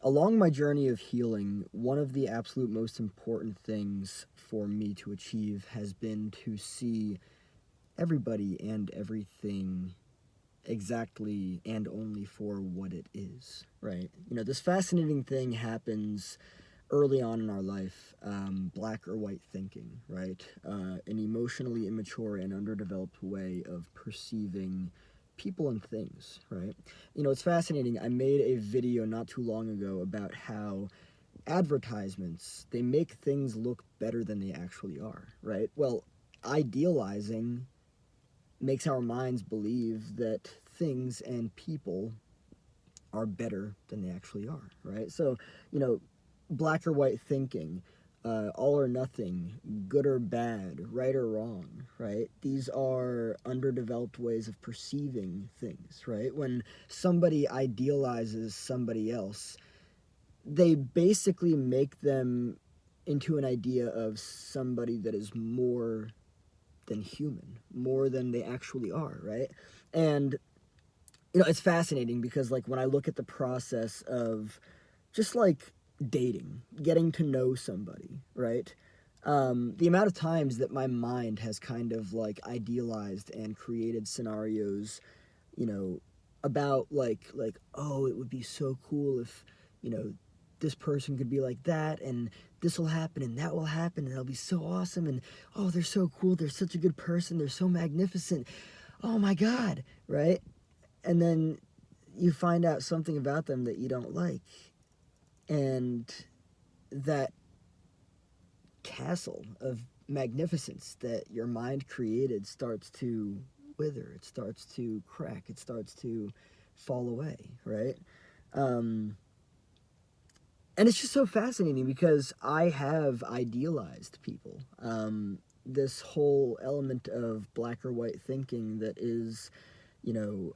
Along my journey of healing, one of the absolute most important things for me to achieve has been to see everybody and everything exactly and only for what it is, right? This fascinating thing happens early on in our life, black or white thinking, right? An emotionally immature and underdeveloped way of perceiving people and things, right? It's fascinating. I made a video not too long ago about how advertisements, they make things look better than they actually are, right? Well, idealizing makes our minds believe that things and people are better than they actually are, right? So, you know, black or white thinking, all or nothing, good or bad, right or wrong, right? These are underdeveloped ways of perceiving things, right? When somebody idealizes somebody else, they basically make them into an idea of somebody that is more than human, more than they actually are, right? And it's fascinating because like when I look at the process of just like dating, getting to know somebody, right? The amount of times that my mind has kind of like idealized and created scenarios, you know, about like oh, it would be so cool if you know this person could be like that and this will happen and that will happen and it'll be so awesome and oh, they're so cool, they're such a good person, they're so magnificent, oh my god, right? And then you find out something about them that you don't like, and that castle of magnificence that your mind created starts to wither, it starts to crack, it starts to fall away, right? um, and it's just so fascinating because I have idealized people. This whole element of black or white thinking that is, you know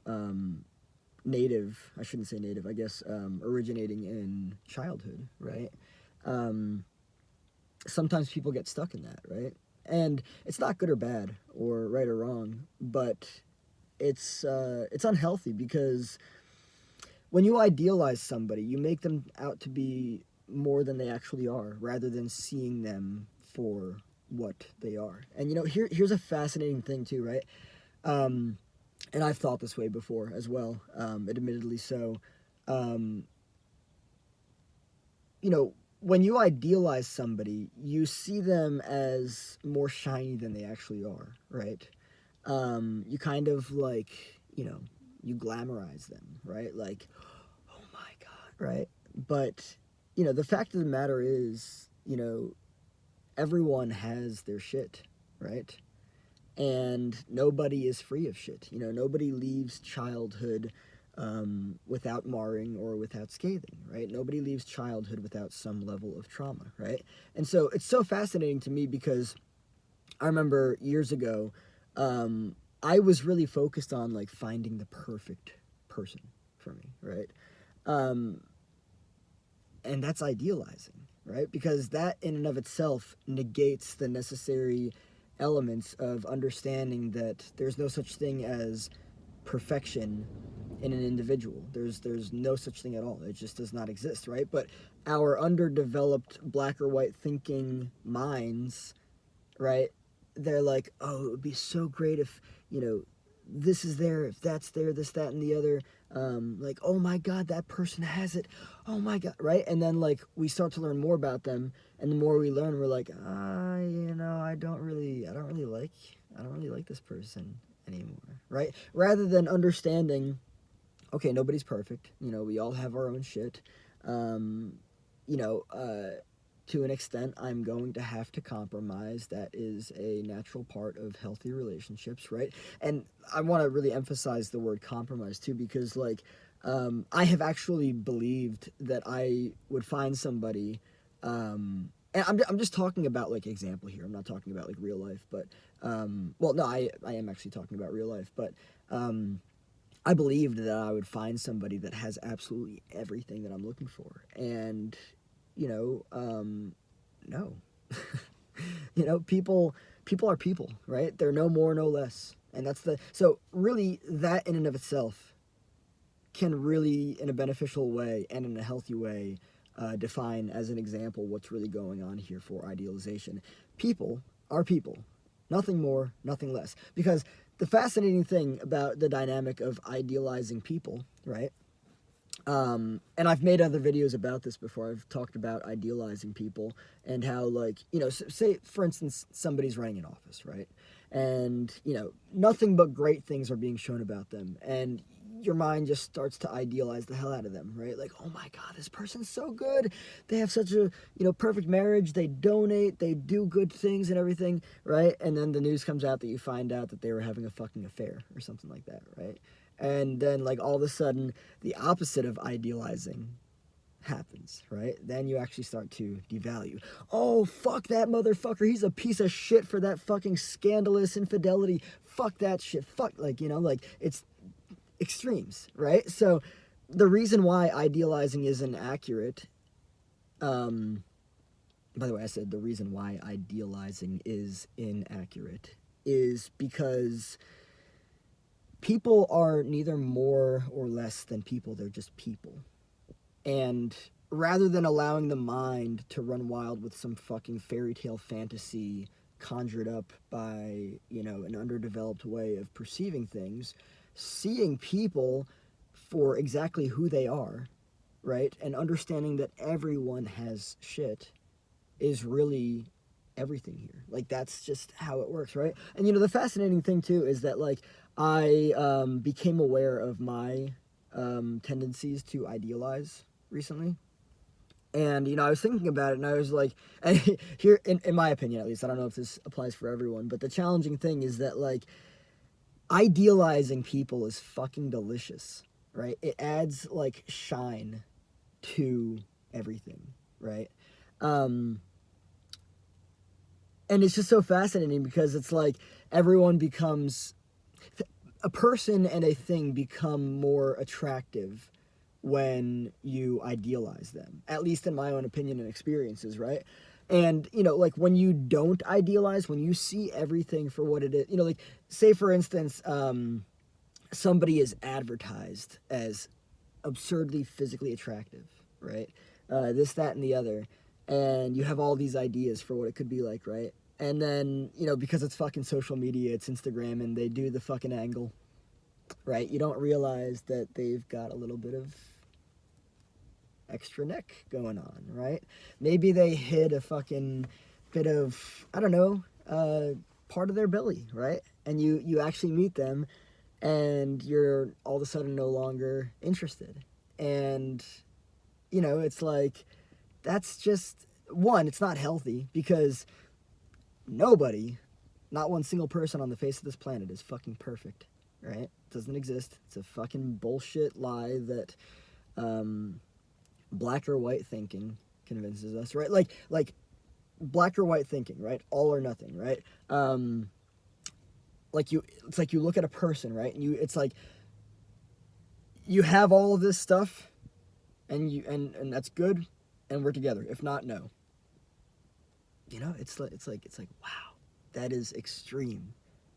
native, I shouldn't say native, I guess, originating in childhood, right? Um, Sometimes people get stuck in that, right? And it's not good or bad or right or wrong, but it's unhealthy because when you idealize somebody, you make them out to be more than they actually are, rather than seeing them for what they are. And here's a fascinating thing too, right? Um, and I've thought this way before as well, admittedly so. Um, when you idealize somebody, you see them as more shiny than they actually are, right? You kind of like, you glamorize them, right? Like, oh my God, right? But, the fact of the matter is, everyone has their shit, right? And nobody is free of shit. Nobody leaves childhood without marring or without scathing, right? Nobody leaves childhood without some level of trauma, right? And so it's so fascinating to me because I remember years ago, I was really focused on like finding the perfect person for me, right? Um, and that's idealizing, right? Because that in and of itself negates the necessary elements of understanding that there's no such thing as perfection in an individual. There's no such thing at all. It just does not exist, right? But our underdeveloped black or white thinking minds, right? They're like, oh, it would be so great if, this is there, if that's there, this, that, and the other. Like, oh my God, that person has it. Oh my God, right? And then like we start to learn more about them, and the more we learn, we're like, I don't really like this person anymore, right? Rather than understanding, okay, nobody's perfect. We all have our own shit. Um, you know, uh, to an extent, I'm going to have to compromise. That is a natural part of healthy relationships, right? And I want to really emphasize the word compromise too, because like, I have actually believed that I would find somebody, and I'm just talking about like example here. I'm not talking about like real life, but, well, no, I am actually talking about real life, but, I believed that I would find somebody that has absolutely everything that I'm looking for. And, no. People are people, right? They're no more, no less. And so really that in and of itself can really, in a beneficial way and in a healthy way, define as an example what's really going on here for idealization. People are people. Nothing more, nothing less. Because the fascinating thing about the dynamic of idealizing people, right? And I've made other videos about this before. I've talked about idealizing people and how, like, you know, say, for instance, somebody's running an office, right? And, you know, nothing but great things are being shown about them. And your mind just starts to idealize the hell out of them, right? Like, oh my God, this person's so good. They have such a, you know, perfect marriage. They donate, they do good things and everything, right? And then the news comes out that you find out that they were having a fucking affair or something like that, right? And then, like, all of a sudden, the opposite of idealizing happens, right? Then you actually start to devalue. Oh, fuck that motherfucker. He's a piece of shit for that fucking scandalous infidelity. Fuck that shit. Fuck, like, you know, like, it's extremes, right? So the reason why idealizing is inaccurate, by the way, I said the reason why idealizing is inaccurate is because people are neither more or less than people, they're just people. And rather than allowing the mind to run wild with some fucking fairy tale fantasy conjured up by, you know, an underdeveloped way of perceiving things, seeing people for exactly who they are, right? And understanding that everyone has shit is really everything here. Like, that's just how it works, right? And, you know, the fascinating thing too is that, like, I became aware of my tendencies to idealize recently. And, you know, I was thinking about it, and I was like, here, in my opinion at least, I don't know if this applies for everyone, but the challenging thing is that, like, idealizing people is fucking delicious, right? It adds, like, shine to everything, right? And it's just so fascinating because it's like everyone becomes, a person and a thing become more attractive when you idealize them, at least in my own opinion and experiences, right? And, you know, like, when you don't idealize, when you see everything for what it is, you know, like, say, for instance, somebody is advertised as absurdly physically attractive, right? This, that, and the other. And you have all these ideas for what it could be like, right? And then, you know, because it's fucking social media, it's Instagram, and they do the fucking angle, right? You don't realize that they've got a little bit of extra neck going on, right? Maybe they hid a fucking bit of, I don't know, part of their belly, right? And you actually meet them, and you're all of a sudden no longer interested. And, you know, it's like, that's just, one, it's not healthy, because nobody, not one single person on the face of this planet is fucking perfect, right? It doesn't exist. It's a fucking bullshit lie that black or white thinking convinces us, right? Like black or white thinking, right? All or nothing, right? It's like you look at a person, right? And it's like you have all of this stuff, and that's good, and we're together. If not, no. You know, it's like wow, that is extreme.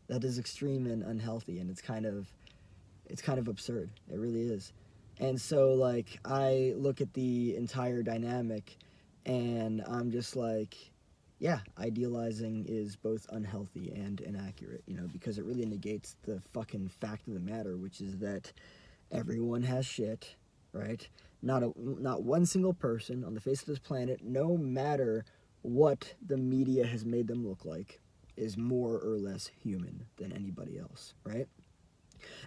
That is extreme and unhealthy, and it's kind of absurd. It really is. And so, like, I look at the entire dynamic, and I'm just like, yeah, idealizing is both unhealthy and inaccurate, you know, because it really negates the fucking fact of the matter, which is that everyone has shit, right? Not one single person on the face of this planet, no matter what the media has made them look like, is more or less human than anybody else, right?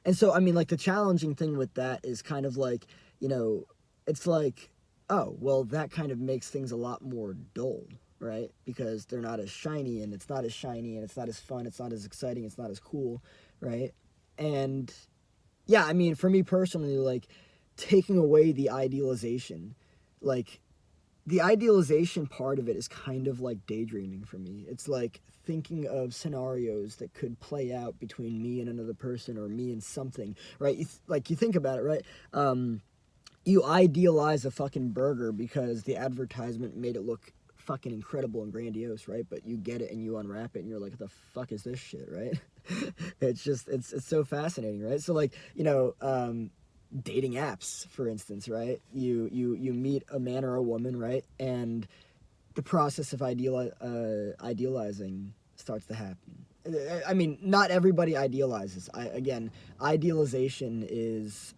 And so, I mean, like, the challenging thing with that is kind of like, you know, it's like, oh, well, that kind of makes things a lot more dull, right? Because they're not as shiny, and it's not as shiny, and it's not as fun, it's not as exciting, it's not as cool, right? And yeah, I mean, for me personally, like, taking away the idealization, like, the idealization part of it is kind of like daydreaming for me. It's like thinking of scenarios that could play out between me and another person, or me and something, right? You think about it, right? You idealize a fucking burger because the advertisement made it look fucking incredible and grandiose, right? But you get it and you unwrap it and you're like, what the fuck is this shit, right? It's just, it's so fascinating, right? So, like, you know, dating apps, for instance, right? You meet a man or a woman, right? And the process of idealizing starts to happen. I mean, not everybody idealizes. Again, idealization is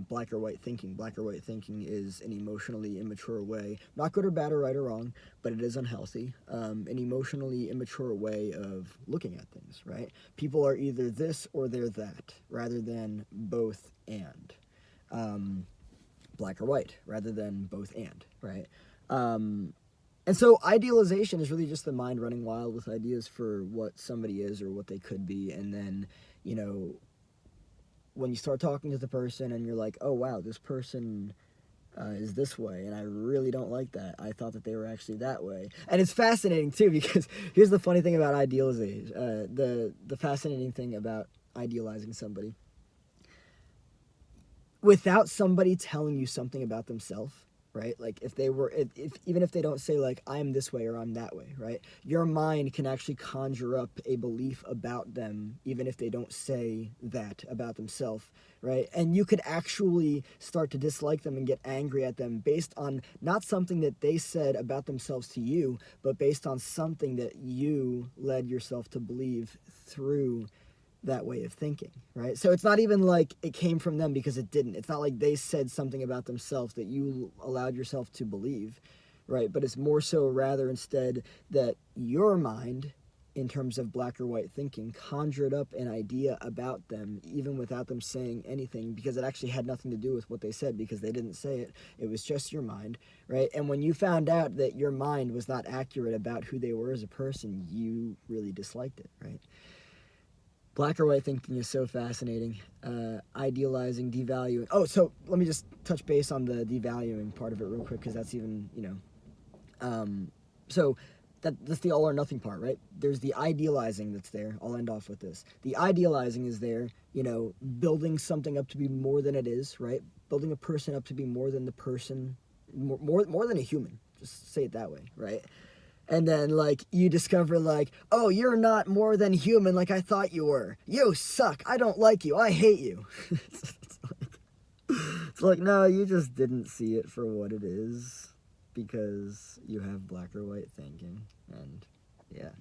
black or white thinking. Black or white thinking is an emotionally immature way, not good or bad or right or wrong, but it is unhealthy. An emotionally immature way of looking at things, right? People are either this or they're that, rather than both and. Black or white, rather than both and, right? And so idealization is really just the mind running wild with ideas for what somebody is or what they could be. And then, you know, when you start talking to the person and you're like, oh, wow, this person is this way, and I really don't like that. I thought that they were actually that way. And it's fascinating, too, because here's the funny thing about idealization. The fascinating thing about idealizing somebody. Without somebody telling you something about themselves, right? Like if they were, if even if they don't say like I'm this way or I'm that way, right? Your mind can actually conjure up a belief about them, even if they don't say that about themselves, right? And you could actually start to dislike them and get angry at them based on not something that they said about themselves to you, but based on something that you led yourself to believe through that way of thinking, right? So it's not even like it came from them, because it didn't. It's not like they said something about themselves that you allowed yourself to believe, right? But it's more so rather instead that your mind, in terms of black or white thinking, conjured up an idea about them even without them saying anything, because it actually had nothing to do with what they said, because they didn't say it. It was just your mind, right? And when you found out that your mind was not accurate about who they were as a person, you really disliked it, right? Black or white thinking is so fascinating. Idealizing, devaluing. Oh, so let me just touch base on the devaluing part of it real quick, because that's even, so that's the all or nothing part, right? There's the idealizing that's there. I'll end off with this. The idealizing is there, building something up to be more than it is, right? Building a person up to be more than the person, more than a human. Just say it that way, right? And then, like, you discover, like, oh, you're not more than human like I thought you were. You suck. I don't like you. I hate you. It's like, no, you just didn't see it for what it is because you have black or white thinking. And, yeah.